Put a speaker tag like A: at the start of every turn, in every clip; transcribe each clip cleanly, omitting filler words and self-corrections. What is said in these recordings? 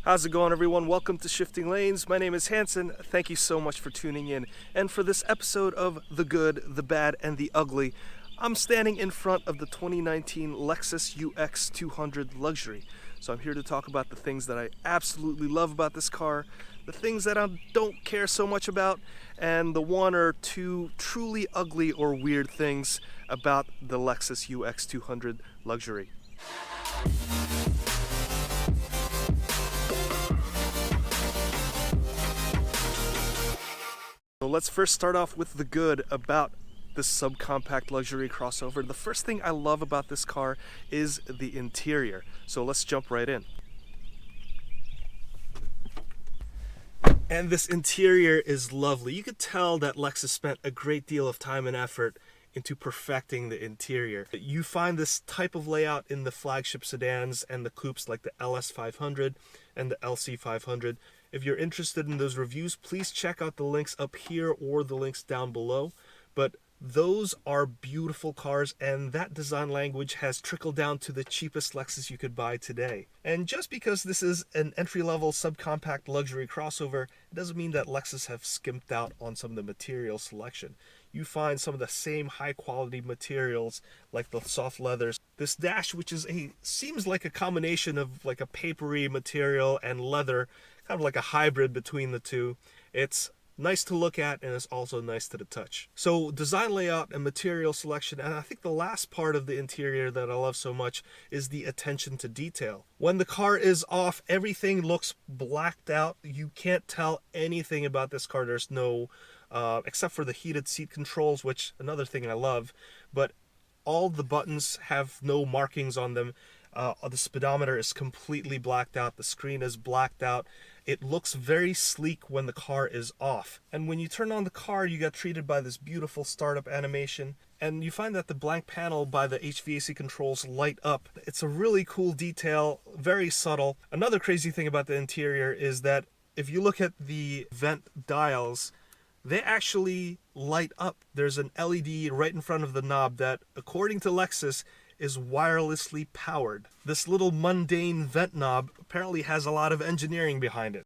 A: How's it going, everyone? Welcome to Shifting Lanes. My name is Hanson. Thank you so much for tuning in. And for this episode of The Good, the Bad, and the Ugly, I'm standing in front of the 2019 Lexus UX200 Luxury. So I'm here to talk about the things that I absolutely love about this car, the things that I don't care so much about, and the one or two truly ugly or weird things about the Lexus UX200 Luxury. So let's first start off with the good about this subcompact luxury crossover. The first thing I love about this car is the interior. So let's jump right in. And this interior is lovely. You could tell that Lexus spent a great deal of time and effort into perfecting the interior. You find this type of layout in the flagship sedans and the coupes like the LS500 and the LC500. If you're interested in those reviews, please check out the links up here or the links down below. But those are beautiful cars, and that design language has trickled down to the cheapest Lexus you could buy today. And just because this is an entry-level subcompact luxury crossover, it doesn't mean that Lexus have skimped out on some of the material selection. You find some of the same high-quality materials like the soft leathers. This dash, which seems like a combination of like a papery material and leather, kind of like a hybrid between the two. It's nice to look at, and it's also nice to the touch. So design layout and material selection, and I think the last part of the interior that I love so much is the attention to detail. When the car is off, everything looks blacked out. You can't tell anything about this car. There's no, except for the heated seat controls, which another thing I love, but all the buttons have no markings on them. The speedometer is completely blacked out. The screen is blacked out. It looks very sleek when the car is off. And when you turn on the car, you get treated by this beautiful startup animation. And you find that the blank panel by the HVAC controls light up. It's a really cool detail, very subtle. Another crazy thing about the interior is that if you look at the vent dials, they actually light up. There's an LED right in front of the knob that, according to Lexus, is wirelessly powered. This little mundane vent knob apparently has a lot of engineering behind it.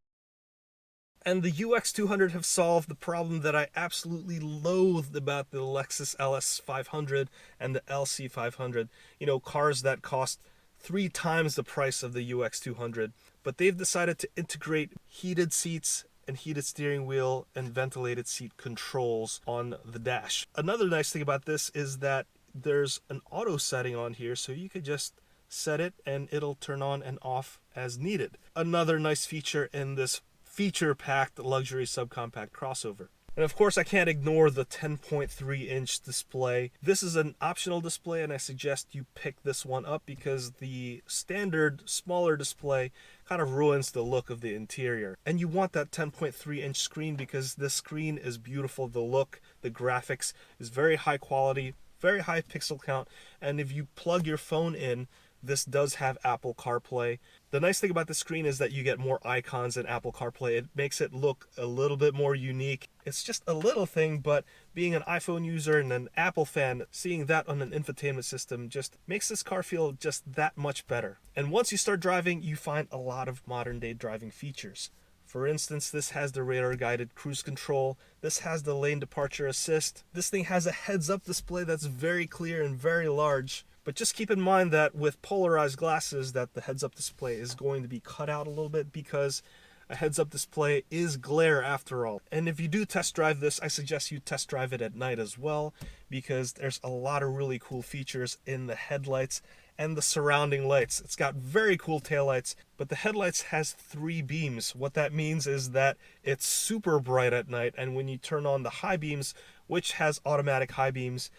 A: And the UX200 have solved the problem that I absolutely loathed about the Lexus LS500 and the LC500. You know, cars that cost 3 times the price of the UX200. But they've decided to integrate heated seats and heated steering wheel and ventilated seat controls on the dash. Another nice thing about this is that there's an auto setting on here, so you could just set it and it'll turn on and off as needed. Another nice feature in this feature-packed luxury subcompact crossover. And of course, I can't ignore the 10.3-inch display. This is an optional display, and I suggest you pick this one up because the standard smaller display kind of ruins the look of the interior. And you want that 10.3-inch screen because this screen is beautiful. The look, the graphics is very high quality, very high pixel count, and if you plug your phone in, this does have Apple CarPlay. The nice thing about the screen is that you get more icons in Apple CarPlay. It makes it look a little bit more unique. It's just a little thing, but being an iPhone user and an Apple fan, seeing that on an infotainment system just makes this car feel just that much better. And once you start driving, you find a lot of modern day driving features. For instance, this has the radar-guided cruise control. This has the lane departure assist. This thing has a heads-up display that's very clear and very large. But just keep in mind that with polarized glasses that the heads-up display is going to be cut out a little bit because a heads-up display is glare after all. And if you do test drive this, I suggest you test drive it at night as well because there's a lot of really cool features in the headlights and the surrounding lights. It's got very cool taillights, but the headlights has 3 beams. What that means is that it's super bright at night, and when you turn on the high beams, which has automatic high beams,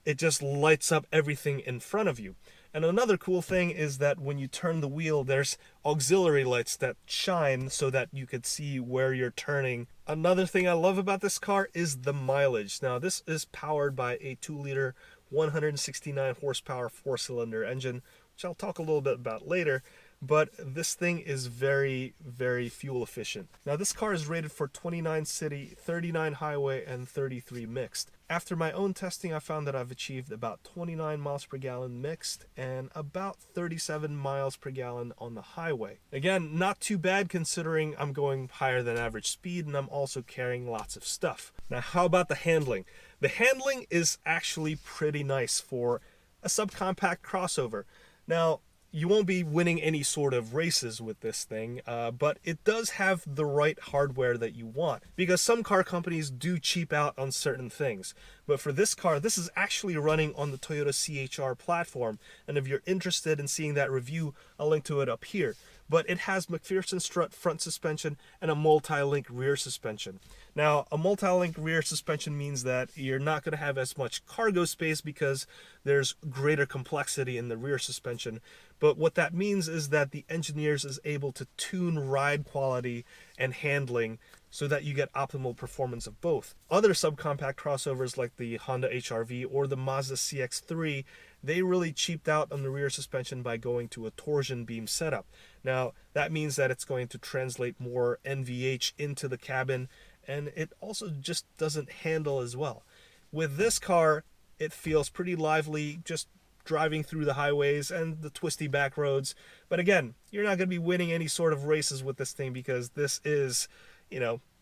A: it just lights up everything in front of you. And another cool thing is that when you turn the wheel, there's auxiliary lights that shine so that you could see where you're turning. Another thing I love about this car is the mileage. Now, this is powered by a 2-liter 169 horsepower 4-cylinder engine, which I'll talk a little bit about later. but this thing is very, very fuel efficient. Now this car is rated for 29 city, 39 highway, and 33 mixed. After my own testing, I found that I've achieved about 29 miles per gallon mixed and about 37 miles per gallon on the highway. Again, not too bad considering I'm going higher than average speed and I'm also carrying lots of stuff. Now, how about the handling? The handling is actually pretty nice for a subcompact crossover. Now, you won't be winning any sort of races with this thing, but it does have the right hardware that you want, because some car companies do cheap out on certain things. But for this car, this is actually running on the Toyota CHR platform, and if you're interested in seeing that review, I'll link to it up here. But it has McPherson strut front suspension and a multi-link rear suspension. Now, a multi-link rear suspension means that you're not going to have as much cargo space because there's greater complexity in the rear suspension. But what that means is that the engineers is able to tune ride quality and handling so that you get optimal performance of both. Other subcompact crossovers like the Honda HR-V or the Mazda CX-3, they really cheaped out on the rear suspension by going to a torsion beam setup. Now, that means that it's going to translate more NVH into the cabin, and it also just doesn't handle as well. With this car, it feels pretty lively, just driving through the highways and the twisty back roads. But again, you're not going to be winning any sort of races with this thing because this is,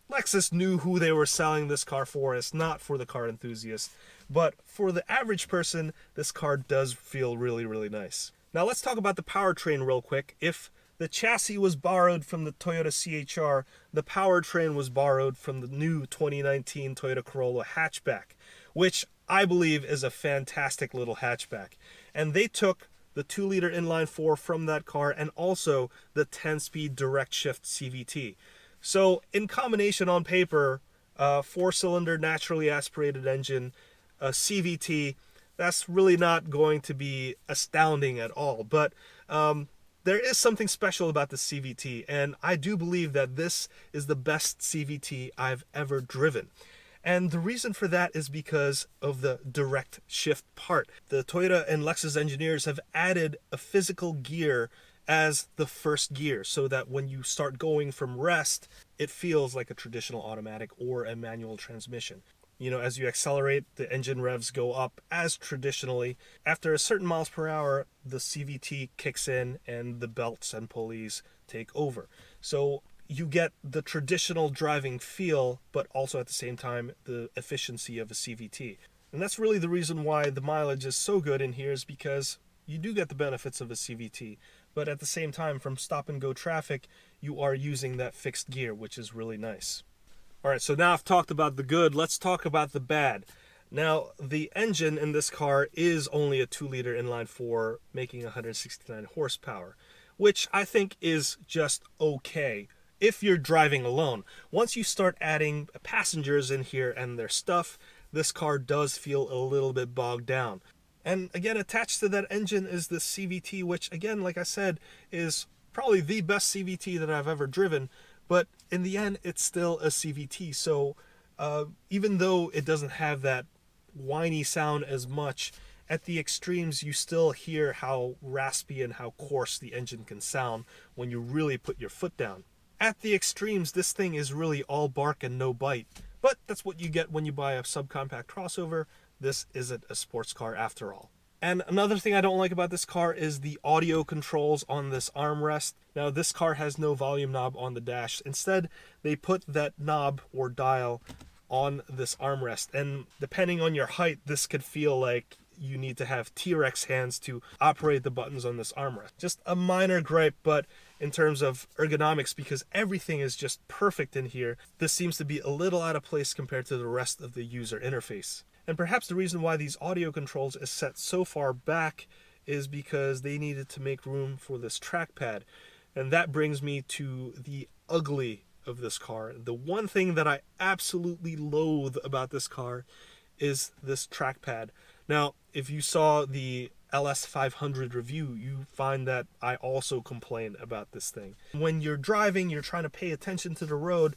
A: Lexus knew who they were selling this car for. It's not for the car enthusiast. But for the average person, this car does feel really, really nice. Now let's talk about the powertrain real quick. If the chassis was borrowed from the Toyota CHR, the powertrain was borrowed from the new 2019 Toyota Corolla hatchback, which I believe is a fantastic little hatchback. And they took the 2-liter inline-4 from that car and also the 10-speed direct shift CVT. So in combination on paper, 4-cylinder naturally aspirated engine, a CVT, that's really not going to be astounding at all. But there is something special about the CVT, and I do believe that this is the best CVT I've ever driven. And the reason for that is because of the direct shift part. The Toyota and Lexus engineers have added a physical gear as the first gear so that when you start going from rest, it feels like a traditional automatic or a manual transmission. As you accelerate, the engine revs go up as traditionally. After a certain miles per hour, the CVT kicks in and the belts and pulleys take over. So you get the traditional driving feel, but also at the same time, the efficiency of a CVT. And that's really the reason why the mileage is so good in here, is because you do get the benefits of a CVT. But at the same time, from stop and go traffic, you are using that fixed gear, which is really nice. All right, so now I've talked about the good, let's talk about the bad. Now, the engine in this car is only a 2-liter inline-4, making 169 horsepower, which I think is just okay if you're driving alone. Once you start adding passengers in here and their stuff, this car does feel a little bit bogged down. And again, attached to that engine is the CVT, which again, like I said, is probably the best CVT that I've ever driven. But in the end, it's still a CVT. So even though it doesn't have that whiny sound as much, at the extremes, you still hear how raspy and how coarse the engine can sound when you really put your foot down. At the extremes, this thing is really all bark and no bite. But that's what you get when you buy a subcompact crossover. This isn't a sports car after all. And another thing I don't like about this car is the audio controls on this armrest. Now, this car has no volume knob on the dash. Instead, they put that knob or dial on this armrest. And depending on your height, this could feel like you need to have T-Rex hands to operate the buttons on this armrest. Just a minor gripe, but in terms of ergonomics, because everything is just perfect in here, this seems to be a little out of place compared to the rest of the user interface. And perhaps the reason why these audio controls is set so far back is because they needed to make room for this trackpad. And that brings me to the ugly of this car. The one thing that I absolutely loathe about this car is this trackpad. Now, if you saw the LS500 review, you find that I also complain about this thing. When you're driving, you're trying to pay attention to the road,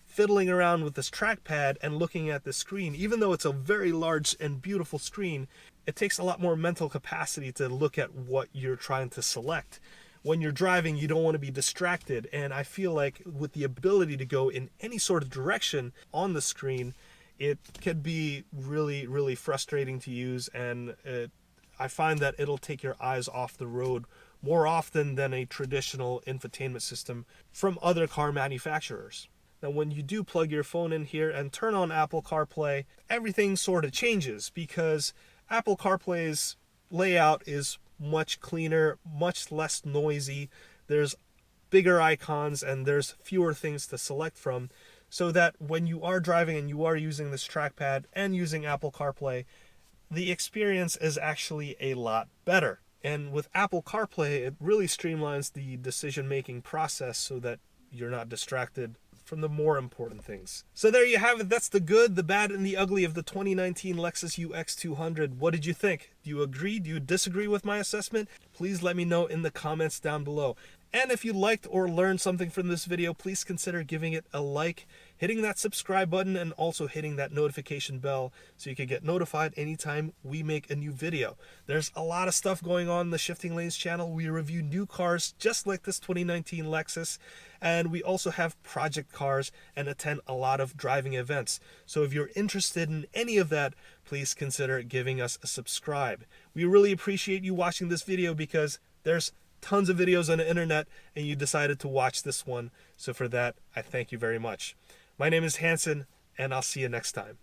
A: fiddling around with this trackpad and looking at the screen. Even though it's a very large and beautiful screen, it takes a lot more mental capacity to look at what you're trying to select. when you're driving, you don't want to be distracted. And I feel like with the ability to go in any sort of direction on the screen, it can be really, really frustrating to use. And I find that it'll take your eyes off the road more often than a traditional infotainment system from other car manufacturers. Now, when you do plug your phone in here and turn on Apple CarPlay, everything sort of changes because Apple CarPlay's layout is much cleaner, much less noisy. There's bigger icons and there's fewer things to select from, so that when you are driving and you are using this trackpad and using Apple CarPlay, the experience is actually a lot better. And with Apple CarPlay, it really streamlines the decision-making process so that you're not distracted from the more important things. So there you have it. That's the good, the bad, and the ugly of the 2019 Lexus UX200. What did you think? Do you agree? Do you disagree with my assessment? Please let me know in the comments down below. And if you liked or learned something from this video, please consider giving it a like, hitting that subscribe button, and also hitting that notification bell so you can get notified anytime we make a new video. There's a lot of stuff going on in the Shifting Lanes channel. We review new cars just like this 2019 Lexus, and we also have project cars and attend a lot of driving events. So if you're interested in any of that, please consider giving us a subscribe. We really appreciate you watching this video because there's tons of videos on the internet and you decided to watch this one. So for that, I thank you very much. My name is Hanson, and I'll see you next time.